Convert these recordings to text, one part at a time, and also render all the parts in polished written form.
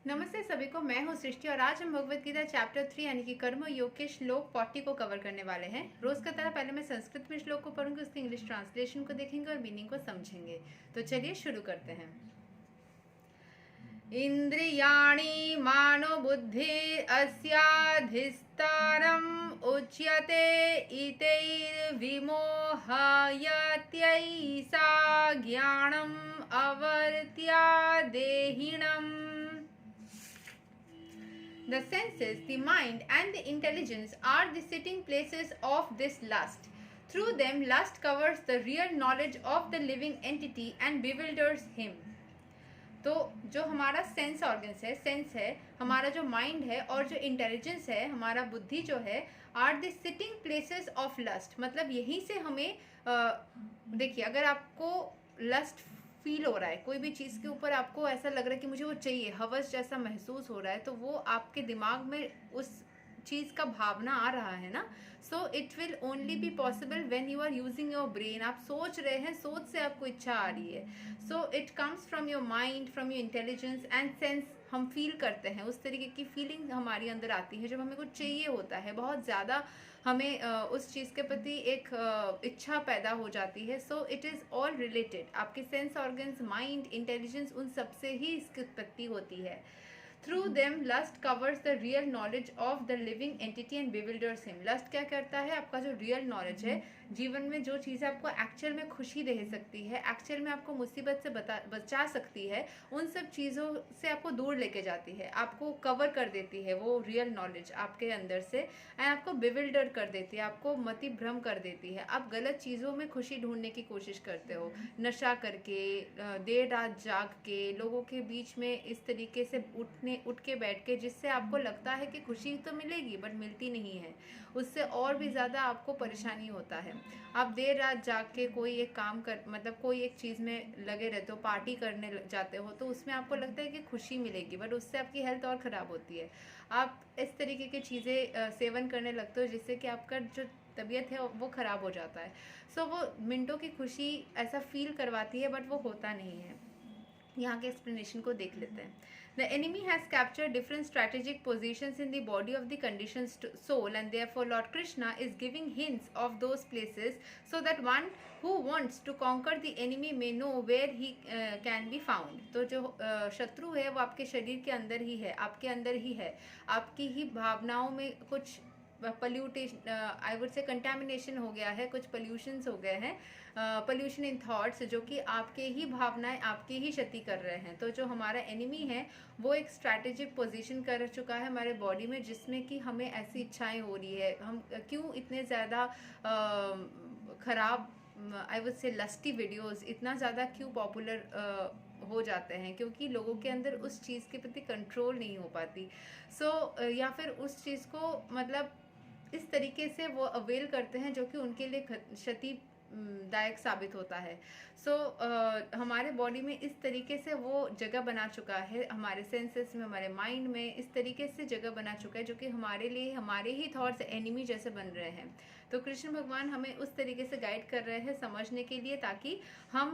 नमस्ते सभी को। मैं हूं सृष्टि और आज हम भगवत गीता चैप्टर 3 यानी कि कर्म योग के श्लोक 40 को कवर करने वाले हैं। रोज का तरह पहले मैं संस्कृत में श्लोक को पढ़ूंगी, उसकी इंग्लिश ट्रांसलेशन को देखेंगे और मीनिंग को समझेंगे। तो चलिए शुरू करते हैं। इंद्रियाणि मानोबुद्धि अस्याधिष्ठानम् उच्यते इतैर्विमोहयत्यैषा ज्ञानम् अवर्त्या देहिनम्। The senses, the mind, and the intelligence are the sitting places of this lust. Through them, lust covers the real knowledge of the living entity and bewilders him. तो जो हमारा सेंस है, हमारा जो माइंड है और जो इंटेलिजेंस है, हमारा बुद्धि जो है, are the sitting places of lust. मतलब यहीं से हमें देखिए, अगर आपको लस्ट फील हो रहा है, कोई भी चीज़ के ऊपर आपको ऐसा लग रहा है कि मुझे वो चाहिए, हवस जैसा महसूस हो रहा है, तो वो आपके दिमाग में उस चीज़ का भावना आ रहा है ना। So it will only be possible when you are using your brain. आप सोच रहे हैं, सोच से आपको इच्छा आ रही है। So it comes from your mind, from your intelligence and sense. हम फील करते हैं, उस तरीके की फीलिंग हमारी अंदर आती है जब हमें कुछ चाहिए होता है, बहुत ज़्यादा हमें उस चीज़ के प्रति एक इच्छा पैदा हो जाती है। So it is all related. आपके सेंस ऑर्गन्स, माइंड, इंटेलिजेंस, उन सब से ही इसकी उत्पत्ति होती है। Through them lust covers the real knowledge of the living entity and bewilders him. Lust क्या करता है? आपका जो रियल नॉलेज है, जीवन में जो चीज़ें आपको एक्चुअल में खुशी दे सकती है, एक्चुअल में आपको मुसीबत से बचा सकती है, उन सब चीज़ों से आपको दूर लेके जाती है, आपको कवर कर देती है वो रियल नॉलेज आपके अंदर से, एंड आपको बिविल्डर कर देती है, आपको मति भ्रम कर देती है। आप गलत चीज़ों में खुशी ढूंढने की कोशिश करते हो, नशा करके, देर रात जाग के, लोगों के बीच में इस तरीके से उठ के बैठ के, जिससे आपको लगता है कि खुशी तो मिलेगी बट मिलती नहीं है, उससे और भी ज़्यादा आपको परेशानी होता है। आप देर रात जाग के कोई एक काम कर, मतलब कोई एक चीज़ में लगे रहते हो, पार्टी करने जाते हो, तो उसमें आपको लगता है कि खुशी मिलेगी बट उससे आपकी हेल्थ और ख़राब होती है। आप इस तरीके की चीज़ें सेवन करने लगते हो जिससे कि आपका जो तबीयत है वो ख़राब हो जाता है। सो वो मिनटों की खुशी ऐसा फील करवाती है बट वो होता नहीं है। यहाँ के एक्सप्लेनेशन को देख लेते हैं। The enemy has captured different strategic positions in the body of the conditioned soul, and therefore Lord Krishna is giving hints of those places so that one who wants to conquer the enemy may know where he can be found. तो जो शत्रु है वो आपके शरीर के अंदर ही है, आपके अंदर ही है, आपकी ही भावनाओं में कुछ पल्यूटेशन, आई वुड से कंटेमिनेशन हो गया है, कुछ पॉल्यूशंस हो गए हैं, पॉल्यूशन इन थॉट्स, जो कि आपके ही भावनाएं आपकी ही क्षति कर रहे हैं। तो जो हमारा एनिमी है वो एक स्ट्रैटेजिक पोजीशन कर चुका है हमारे बॉडी में, जिसमें कि हमें ऐसी इच्छाएं हो रही है। हम क्यों इतने ज़्यादा ख़राब, I would say lusty videos इतना ज़्यादा क्यों पॉपुलर हो जाते हैं? क्योंकि लोगों के अंदर उस चीज़ के प्रति कंट्रोल नहीं हो पाती। या फिर उस चीज़ को मतलब इस तरीके से वो अवेल करते हैं जो कि उनके लिए क्षति दायक साबित होता है। हमारे बॉडी में इस तरीके से वो जगह बना चुका है, हमारे सेंसेस में, हमारे माइंड में इस तरीके से जगह बना चुका है जो कि हमारे लिए हमारे ही थॉट्स एनिमी जैसे बन रहे हैं। तो कृष्ण भगवान हमें उस तरीके से गाइड कर रहे हैं समझने के लिए, ताकि हम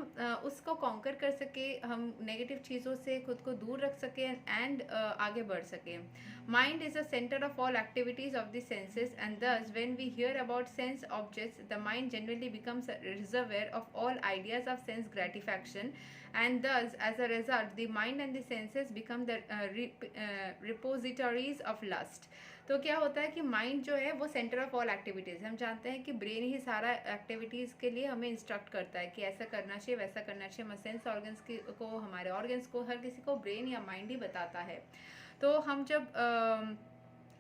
उसको कॉन्कर कर सके, हम नेगेटिव चीज़ों से खुद को दूर रख सकें एंड आगे बढ़ सकें। Mind is the center of all activities of the senses, and thus when we hear about sense objects, the mind generally becomes a reservoir of all ideas of sense gratification, and thus as a result the mind and the senses become the repositories of lust. तो क्या होता है कि mind जो है वो centre of all activities, हम जानते हैं कि ब्रेन ही सारा एक्टिविटीज़ के लिए हमें इंस्ट्रक्ट करता है कि ऐसा करना चाहिए, वैसा करना चाहिए। हमारे सेंस ऑर्गन्स को, हमारे ऑर्गन्स को, हर किसी को ब्रेन या माइंड ही बताता है। तो हम जब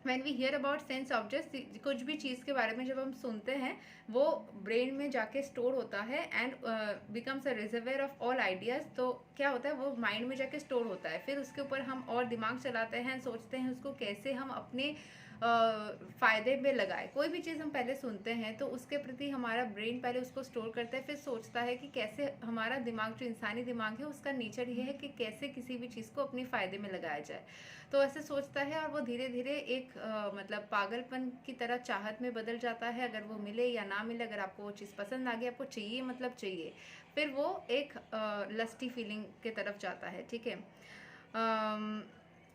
when we hear about sense objects, कुछ भी चीज़ के बारे में जब हम सुनते हैं, वो ब्रेन में जाके स्टोर होता है and becomes a reservoir of all ideas. तो क्या होता है, वो माइंड में जाके स्टोर होता है, फिर उसके ऊपर हम और दिमाग चलाते हैं, सोचते हैं उसको कैसे हम अपने फ़ायदे में लगाए। कोई भी चीज़ हम पहले सुनते हैं तो उसके प्रति हमारा ब्रेन पहले उसको स्टोर करता है, फिर सोचता है कि कैसे हमारा दिमाग, जो इंसानी दिमाग है, उसका नेचर ये है कि कैसे किसी भी चीज़ को अपने फ़ायदे में लगाया जाए। तो ऐसे सोचता है और वो धीरे धीरे एक मतलब पागलपन की तरह चाहत में बदल जाता है। अगर वो मिले या ना मिले, अगर आपको वो चीज़ पसंद आ गई, आपको चाहिए मतलब चाहिए, फिर वो एक लस्टी फीलिंग के तरफ जाता है। ठीक है।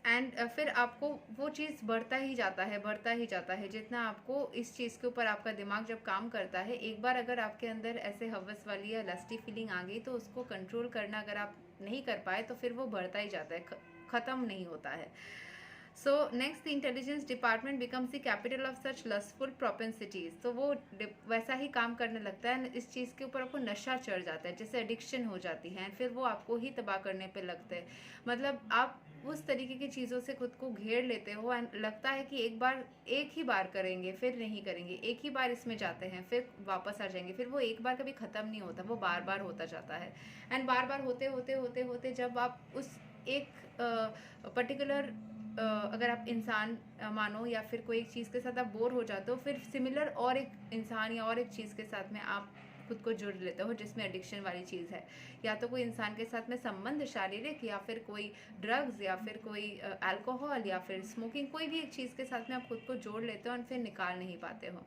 एंड फिर आपको वो चीज़ बढ़ता ही जाता है, बढ़ता ही जाता है। जितना आपको इस चीज़ के ऊपर आपका दिमाग जब काम करता है, एक बार अगर आपके अंदर ऐसे हवस वाली या लस्टी फीलिंग आ गई तो उसको कंट्रोल करना अगर आप नहीं कर पाए तो फिर वो बढ़ता ही जाता है, ख़त्म नहीं होता है। So next, the intelligence department becomes the capital of such lustful propensities. तो वो वैसा ही काम करने लगता है, इस चीज़ के ऊपर आपको नशा चढ़ जाता है, जैसे एडिक्शन हो जाती है, फिर वो आपको ही तबाह करने पे लगता है। मतलब आप उस तरीके की चीज़ों से खुद को घेर लेते हो एंड लगता है कि एक ही बार करेंगे, फिर नहीं करेंगे, एक ही बार इसमें जाते हैं, फिर वापस आ जाएंगे, फिर वो एक बार कभी ख़त्म नहीं होता, वो बार बार होता जाता है। एंड बार बार होते होते होते होते जब आप उस एक पर्टिकुलर अगर आप इंसान मानो या फिर कोई एक चीज़ के साथ आप बोर हो जाते हो, फिर सिमिलर और एक इंसान या और एक चीज़ के साथ में आप खुद को जुड़ लेते हो जिसमें एडिक्शन वाली चीज़ है, या तो कोई इंसान के साथ में संबंध शारीरिक, या फिर कोई ड्रग्स, या फिर कोई अल्कोहल, या फिर स्मोकिंग, कोई भी एक चीज़ के साथ में आप खुद को जोड़ लेते हो और फिर निकाल नहीं पाते हो।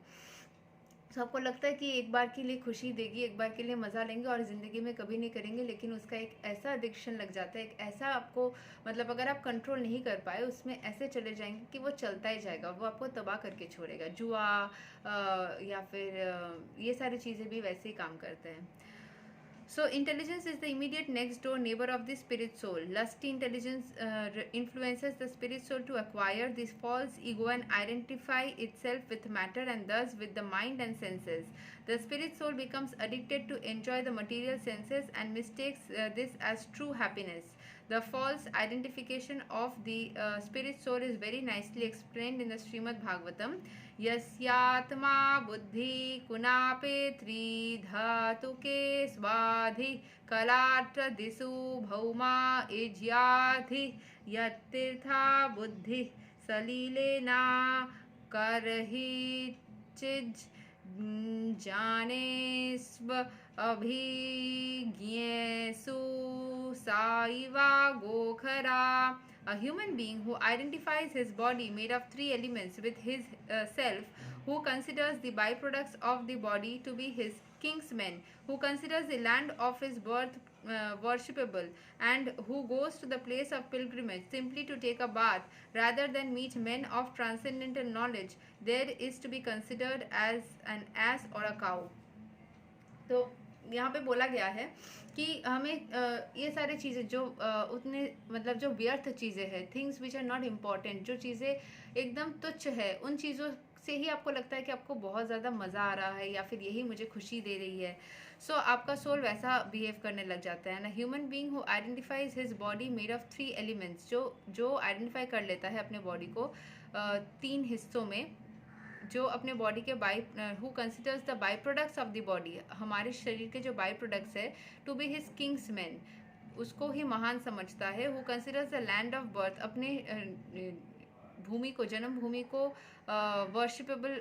तो आपको लगता है कि एक बार के लिए खुशी देगी, एक बार के लिए मज़ा लेंगे और ज़िंदगी में कभी नहीं करेंगे, लेकिन उसका एक ऐसा एडिक्शन लग जाता है, एक ऐसा आपको मतलब अगर आप कंट्रोल नहीं कर पाए उसमें ऐसे चले जाएंगे कि वो चलता ही जाएगा, वो आपको तबाह करके छोड़ेगा। जुआ या फिर ये सारी चीज़ें भी वैसे ही काम करते हैं। So, intelligence is the immediate next door neighbor of the spirit soul. Lusty intelligence influences the spirit soul to acquire this false ego and identify itself with matter and thus with the mind and senses. The spirit soul becomes addicted to enjoy the material senses and mistakes this as true happiness. The false identification of the spirit soul is very nicely explained in the Srimad Bhagavatam. यस्यात्मा बुद्धि कुनापे त्रिधातुके स्वाधि कलात्र दिशु भौमा इज्याधि यत्तीर्था बुद्धि सलीलेना करहि चिज जाने स्व अभिज्ञेषु साइवा गोखरा. A human being who identifies his body made of three elements with his self, who considers the byproducts of the body to be his kinsmen, who considers the land of his birth worshipable, and who goes to the place of pilgrimage simply to take a bath rather than meet men of transcendental knowledge, there is to be considered as an ass or a cow. तो यहाँ पे बोला गया है कि हमें ये सारी चीज़ें जो उतने मतलब जो व्यर्थ चीज़ें हैं, things which are not important, जो चीज़ें एकदम तुच्छ है, उन चीज़ों से ही आपको लगता है कि आपको बहुत ज़्यादा मज़ा आ रहा है या फिर यही मुझे खुशी दे रही है। सो आपका सोल वैसा बिहेव करने लग जाता है ना. Human being who identifies his body made of three elements, जो आइडेंटिफाई कर लेता है अपने बॉडी को तीन हिस्सों में, जो अपने बॉडी के who considers the by products of the body, हमारे शरीर के जो बाई प्रोडक्ट्स है, to be his kinsman, उसको ही महान समझता है. Who considers the land of birth, अपने भूमि को, जन्मभूमि को वर्शिपेबल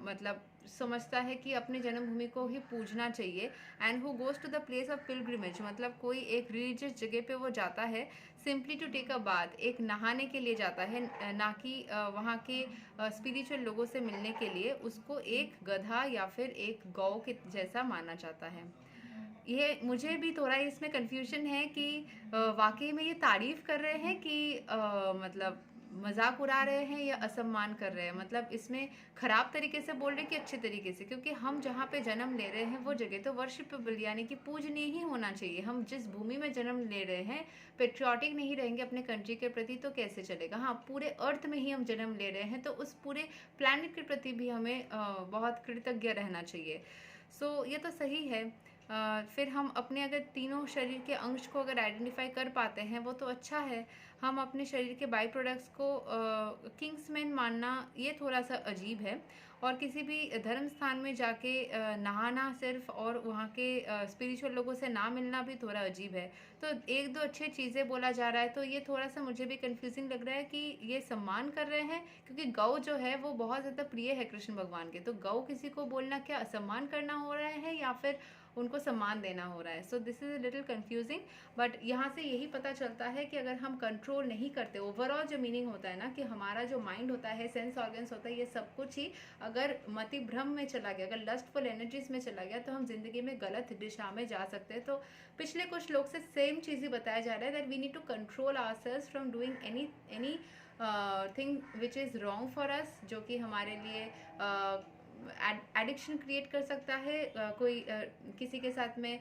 मतलब समझता है कि अपने जन्मभूमि को ही पूजना चाहिए. And who goes to the place of pilgrimage, मतलब कोई एक रिलीजियस जगह पे वो जाता है simply to take a bath, एक नहाने के लिए जाता है, ना कि वहाँ के स्पिरिचुअल लोगों से मिलने के लिए. उसको एक गधा या फिर एक गौ के जैसा माना जाता है. ये मुझे भी थोड़ा इसमें कन्फ्यूजन है कि वाकई में ये तारीफ कर रहे हैं कि मतलब मजाक उड़ा रहे हैं या असम्मान कर रहे हैं. मतलब इसमें खराब तरीके से बोल रहे हैं कि अच्छे तरीके से, क्योंकि हम जहाँ पे जन्म ले रहे हैं वो जगह तो वर्शिपेबल यानी कि पूजनीय ही होना चाहिए. हम जिस भूमि में जन्म ले रहे हैं, पेट्रियाटिक नहीं रहेंगे अपने कंट्री के प्रति तो कैसे चलेगा. हाँ, पूरे अर्थ में ही हम जन्म ले रहे हैं तो उस पूरे प्लैनेट के प्रति भी हमें बहुत कृतज्ञ रहना चाहिए. सो ये तो सही है. फिर हम अपने अगर तीनों शरीर के अंश को अगर आइडेंटिफाई कर पाते हैं वो तो अच्छा है. हम अपने शरीर के बाई प्रोडक्ट्स को किंग्समैन मानना ये थोड़ा सा अजीब है. और किसी भी धर्म स्थान में जाके नहाना सिर्फ और वहाँ के स्पिरिचुअल लोगों से ना मिलना भी थोड़ा अजीब है. तो एक दो अच्छी चीज़ें बोला जा रहा है तो ये थोड़ा सा मुझे भी कंफ्यूजिंग लग रहा है कि ये सम्मान कर रहे हैं, क्योंकि गौ जो है वो बहुत ज़्यादा प्रिय है कृष्ण भगवान के. तो गौ किसी को बोलना क्या असम्मान करना हो रहा है या फिर उनको सम्मान देना हो रहा है. So this is a little confusing, but यहाँ से यही पता चलता है कि अगर हम कंट्रोल नहीं करते, ओवरऑल जो मीनिंग होता है ना कि हमारा जो माइंड होता है, सेंस ऑर्गन्स होता है, ये सब कुछ ही अगर मति भ्रम में चला गया, अगर लस्टफुल एनर्जीज में चला गया, तो हम जिंदगी में गलत दिशा में जा सकते हैं. तो पिछले कुछ लोग से सेम चीज़ ही बताया जा रहा है that we need to control ourselves from doing anything which is wrong for us, जो कि हमारे लिए एडिक्शन क्रिएट कर सकता है. कोई किसी के साथ में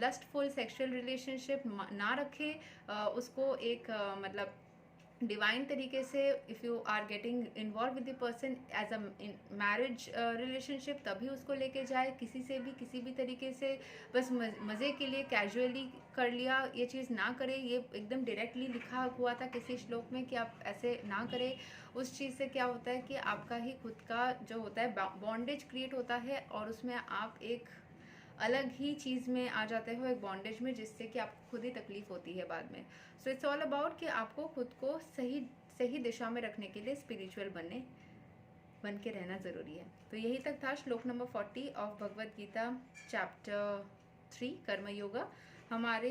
लस्टफुल सेक्सुअल रिलेशनशिप ना रखे, उसको एक मतलब डिवाइन तरीके से, if you are getting involve with the person as a marriage relationship, तभी उसको लेके जाए. किसी से भी किसी भी तरीके से बस मज़े के लिए कैजुअली कर लिया, ये चीज़ ना करें. ये एकदम डायरेक्टली लिखा हुआ था किसी श्लोक में कि आप ऐसे ना करें. उस चीज़ से क्या होता है कि आपका ही खुद का जो होता है बॉन्डेज क्रिएट होता है, और उसमें आप एक अलग ही चीज़ में आ जाते हो, एक बॉन्डेज में, जिससे कि आपको खुद ही तकलीफ होती है बाद में. सो इट्स ऑल अबाउट कि आपको खुद को सही सही दिशा में रखने के लिए स्पिरिचुअल बन के रहना ज़रूरी है. तो यही तक था श्लोक number 40 of Bhagavad Gita chapter 3 Karma yoga. हमारे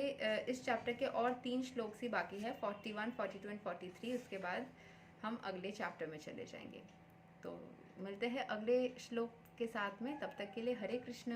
इस चैप्टर के और 3 श्लोक ही बाकी है, 41, 42 एंड 43. उसके बाद हम अगले चैप्टर में चले जाएंगे. तो मिलते हैं अगले श्लोक के साथ में. तब तक के लिए हरे कृष्ण.